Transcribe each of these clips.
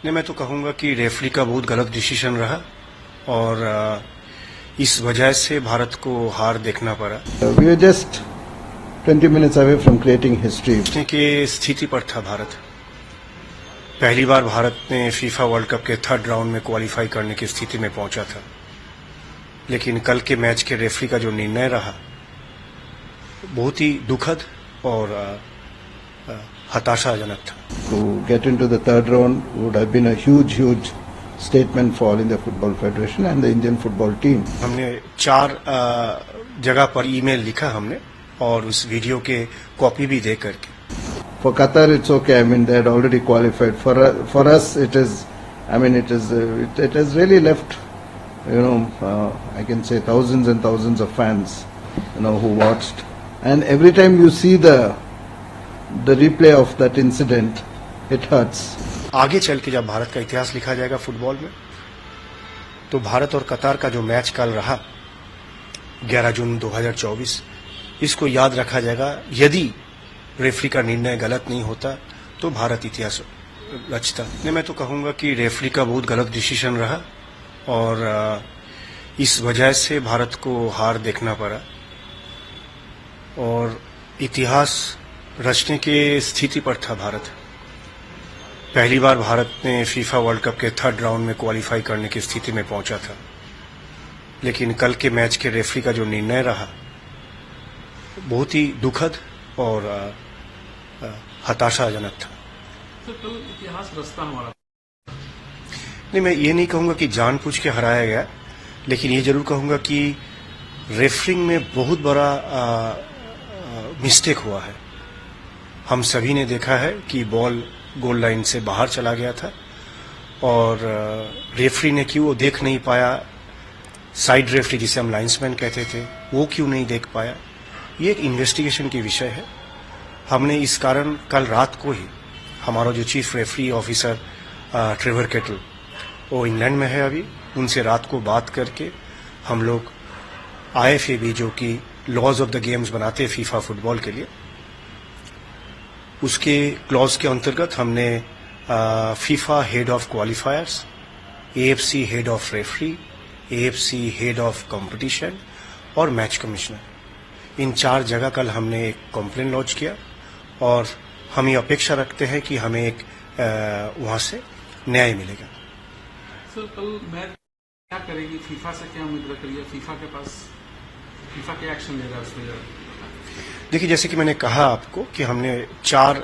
नहीं, मैं तो कहूँगा कि रेफरी का बहुत गलत डिसीजन रहा और इस वजह से भारत को हार देखना पड़ा। We are just 20 minutes away from creating history. के स्थिति पर था भारत। पहली बार भारत ने फीफा वर्ल्ड कप के थर्ड राउंड में क्वालिफाई करने की स्थिति में पहुंचा था, लेकिन कल के मैच के रेफरी का जो निर्णय रहा बहुत ही दुखद और हताशाजनक था। To get into the third round would have been a huge statement for All India Football Federation and the Indian football team. हमने 4 जगह पर ईमेल लिखा हमने और उस वीडियो के कॉपी भी दे करके। For Qatar, it's okay. I mean, they had already qualified. For us, it is. I mean, it is. It has really left. I can say thousands and thousands of fans, who watched. And every time you see the replay of that incident, it hurts. आगे चल के जब भारत का इतिहास लिखा जाएगा football में, तो भारत और कतार का जो मैच कल रहा 11 जून 2024, इसको याद रखा जाएगा। यदि रेफरी का निर्णय गलत नहीं होता तो भारत इतिहास रचता। नहीं, मैं तो कहूँगा कि रेफरी का बहुत गलत डिसीजन रहा और इस वजह से भारत को हार देखना पड़ा और इतिहास रचने के स्थिति पर था भारत। पहली बार भारत ने फीफा वर्ल्ड कप के थर्ड राउंड में क्वालिफाई करने की स्थिति में पहुंचा था, लेकिन कल के मैच के रेफरी का जो निर्णय रहा बहुत ही दुखद और हताशाजनक था। तो कल इतिहास रचता हमारा। नहीं, मैं ये नहीं कहूँगा कि जानबूझ के हराया गया, लेकिन ये जरूर कहूँगा कि रेफरिंग में बहुत बड़ा मिस्टेक हुआ है। हम सभी ने देखा है कि बॉल गोल लाइन से बाहर चला गया था और रेफरी ने क्यों वो देख नहीं पाया, साइड रेफरी जिसे हम लाइन्समैन कहते थे वो क्यों नहीं देख पाया, ये एक इन्वेस्टिगेशन की विषय है। हमने इस कारण कल रात को ही हमारा जो chief referee officer Trevor kettle, वो इंग्लैंड में है अभी, उनसे रात को बात करके हम लोग IFAB जो कि लॉज ऑफ द गेम्स बनाते हैं फीफा फुटबॉल के लिए, उसके क्लॉज के अंतर्गत हमने FIFA head of क्वालिफायर्स, AFC head of referee, AFC head of competition और मैच कमिश्नर, इन 4 जगह कल हमने एक कंप्लेन लॉन्च किया और हम ये अपेक्षा रखते हैं कि हमें एक वहां से न्याय मिलेगा। सर, कल मैच क्या करेगी, फीफा से क्या उम्मीद रख रही है, फीफा क्या एक्शन लेगा उसमें? देखिए, जैसे कि मैंने कहा आपको कि हमने 4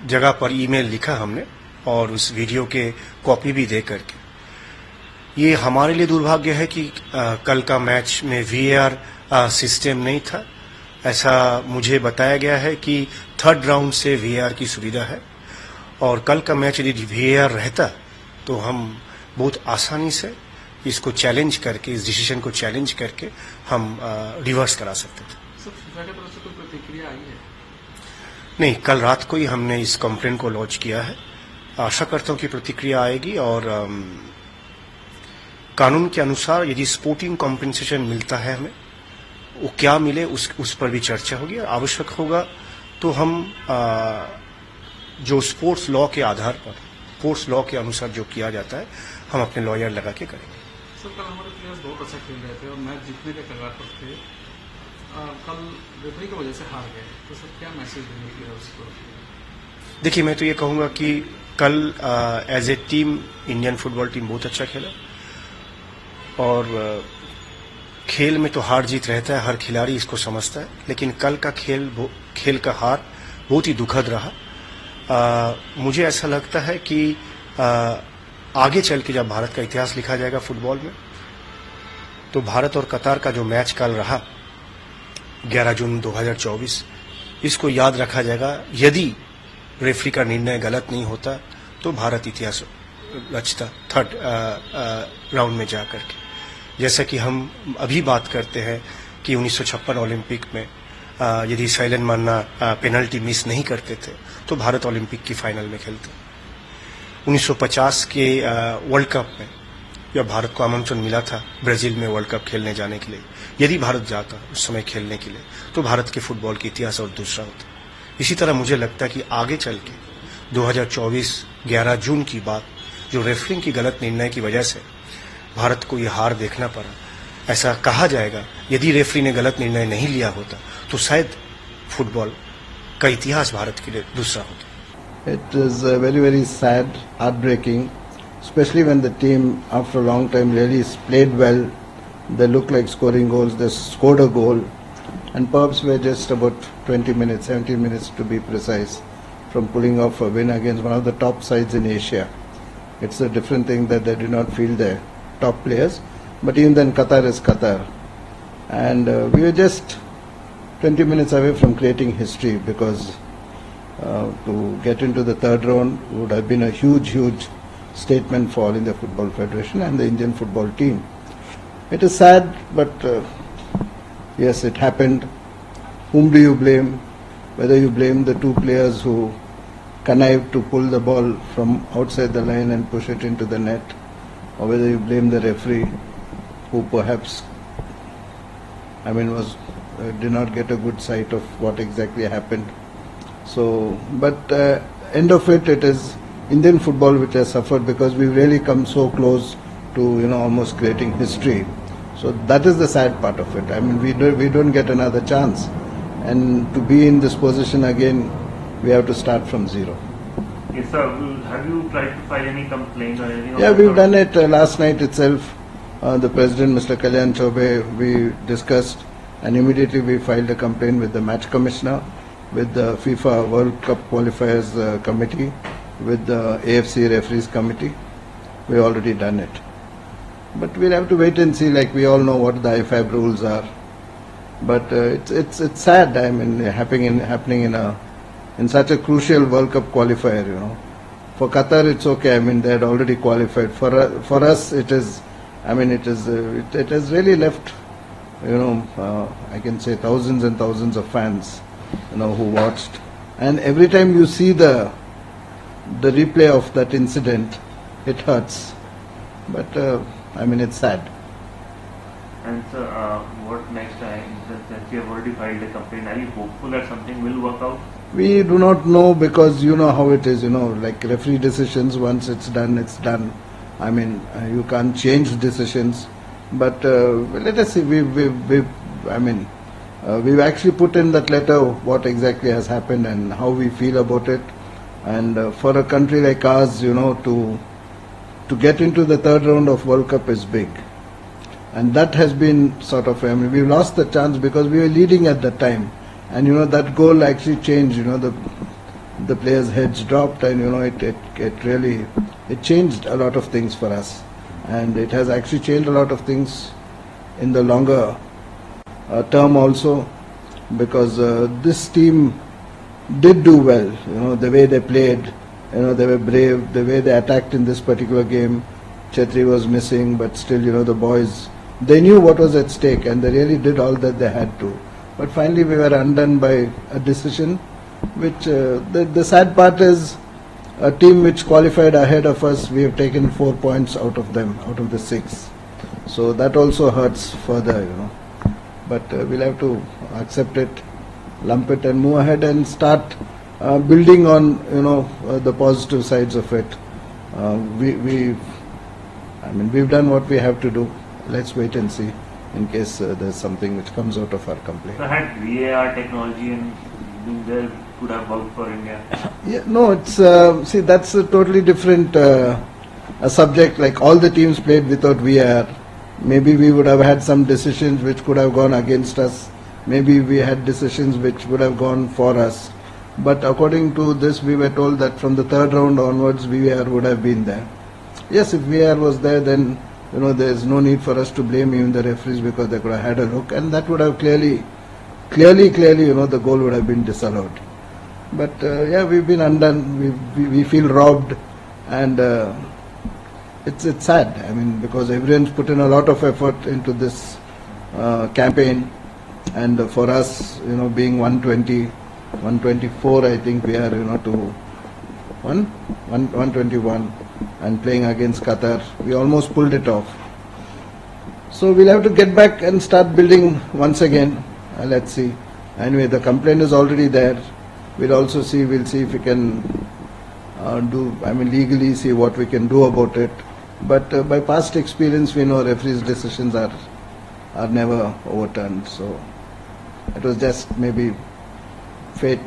जगह पर ईमेल लिखा हमने और उस वीडियो के कॉपी भी दे करके। ये हमारे लिए दुर्भाग्य है कि कल का मैच में VAR सिस्टम नहीं था। ऐसा मुझे बताया गया है कि थर्ड राउंड से VAR की सुविधा है और कल का मैच यदि VAR रहता तो हम बहुत आसानी से इसको चैलेंज करके, इस डिसीजन को चैलेंज करके हम रिवर्स करा सकते थे। सर, फीफा की तरफ से कोई प्रतिक्रिया आई है? नहीं, कल रात को ही हमने इस कंप्लेंट को लॉन्च किया है। आशा करता हूं कि प्रतिक्रिया आएगी और कानून के अनुसार यदि स्पोर्टिंग कॉम्पेंसेशन मिलता है हमें, वो क्या मिले उस पर भी चर्चा होगी और आवश्यक होगा तो हम जो स्पोर्ट्स लॉ के आधार पर, स्पोर्ट्स लॉ के अनुसार जो किया जाता है, हम अपने लॉयर लगा के करेंगे। सर, कल हमारे प्लेयर्स बहुत अच्छा खेल रहे थे और मैच जीतने के कगार पर थे। कल रेफरी की वजह से हार गए, तो सर क्या मैसेज देने के लिए उसको? देखिए, मैं तो ये कहूँगा कि कल as a team Indian football team बहुत अच्छा खेला और खेल में तो हार जीत रहता है, हर खिलाड़ी इसको समझता है, लेकिन कल का खेल का हार बहुत ही दुखद रहा। मुझे ऐसा लगता है कि आगे चल के जब भारत का इतिहास लिखा जाएगा फुटबॉल में, तो भारत और कतार का जो मैच कल रहा 11 जून 2024, इसको याद रखा जाएगा। यदि रेफरी का निर्णय गलत नहीं होता तो भारत इतिहास रचता थर्ड राउंड में जाकर के। जैसा कि हम अभी बात करते हैं कि 1956 ओलंपिक में यदि शैलेंद्र मन्ना पेनल्टी मिस नहीं करते थे तो भारत ओलंपिक की फाइनल में खेलते। 1950 के वर्ल्ड कप में जब भारत को आमंत्रण मिला था ब्राजील में वर्ल्ड कप खेलने जाने के लिए, यदि भारत जाता उस समय खेलने के लिए तो भारत के फुटबॉल की इतिहास और दूसरा होता। इसी तरह मुझे लगता है कि आगे चल के 2024 11 जून की बात, जो रेफरिंग की गलत निर्णय की वजह से भारत को यह हार देखना पड़ा। ऐसा कहा जाएगा, यदि रेफरी ने गलत निर्णय नहीं लिया होता तो शायद फुटबॉल का इतिहास भारत के लिए दूसरा होता। It is very, very sad, heartbreaking, especially when the team, after a long time, really played well. They looked like scoring goals. They scored a goal, and perhaps were just about 20 minutes, 17 minutes to be precise, from pulling off a win against one of the top sides in Asia. It's a different thing that they did not field their top players, but even then, Qatar is Qatar, and we were just 20 minutes away from creating history because. To get into the third round would have been a huge, huge statement for All India Football Federation and the Indian football team. It is sad, but yes, it happened. Whom do you blame? Whether you blame the two players who connived to pull the ball from outside the line and push it into the net, or whether you blame the referee who perhaps, did not get a good sight of what exactly happened. So, but end of it, it is Indian football which has suffered because we've really come so close to almost creating history. So that is the sad part of it. I mean, we don't get another chance, and to be in this position again, we have to start from zero. Yes, sir. Have you tried to file any complaint or anything? Yeah, we've done it last night itself. The President, Mr. Kalyan Chaubey, we discussed, and immediately we filed a complaint with the match commissioner, with the FIFA World Cup Qualifiers Committee, with the AFC Referees Committee. We've already done it. But we'll have to wait and see, like we all know what the IFAB rules are. But it's sad, I mean, happening in such a crucial World Cup qualifier, For Qatar, it's okay, I mean, they had already qualified. For us, it has really left, I can say thousands and thousands of fans, who watched, and every time you see the replay of that incident, it hurts. But it's sad. And sir, what next? Since you have already filed a complaint, are you hopeful that something will work out? We do not know, because you know how it is. Like referee decisions, once it's done, it's done. I mean, you can't change decisions. But let us see. We've actually put in that letter what exactly has happened and how we feel about it. And for a country like ours, to get into the third round of World Cup is big. And that has been sort of, we've lost the chance because we were leading at that time. And that goal actually changed, the players' heads dropped, and it changed a lot of things for us. And it has actually changed a lot of things in the longer term also, because this team did do well, the way they played, they were brave, the way they attacked in this particular game. Chetri was missing, but still, the boys, they knew what was at stake, and they really did all that they had to. But finally we were undone by a decision which, the sad part is, a team which qualified ahead of us, we have taken 4 points out of them, out of the 6. So that also hurts further, But we'll have to accept it, lump it, and move ahead and start building on, the positive sides of it. We've done what we have to do. Let's wait and see, in case there's something which comes out of our complaint. So had VAR technology and there could have worked for India? Yeah, no, it's that's a totally different a subject. Like all the teams played without VAR. Maybe we would have had some decisions which could have gone against us. Maybe we had decisions which would have gone for us. But according to this, we were told that from the third round onwards, VAR would have been there. Yes, if VAR was there, then there's no need for us to blame even the referees, because they could have had a look, and that would have clearly, the goal would have been disallowed. But we've been undone. We feel robbed, and it's sad. Because everyone's put in a lot of effort into this campaign, and for us, being 120, 124, I think we are, to 121, and playing against Qatar, we almost pulled it off. So we'll have to get back and start building once again. Let's see. Anyway, the complaint is already there. We'll see if we can legally see what we can do about it. But by past experience, we know referees' decisions are never overturned. So it was just maybe fate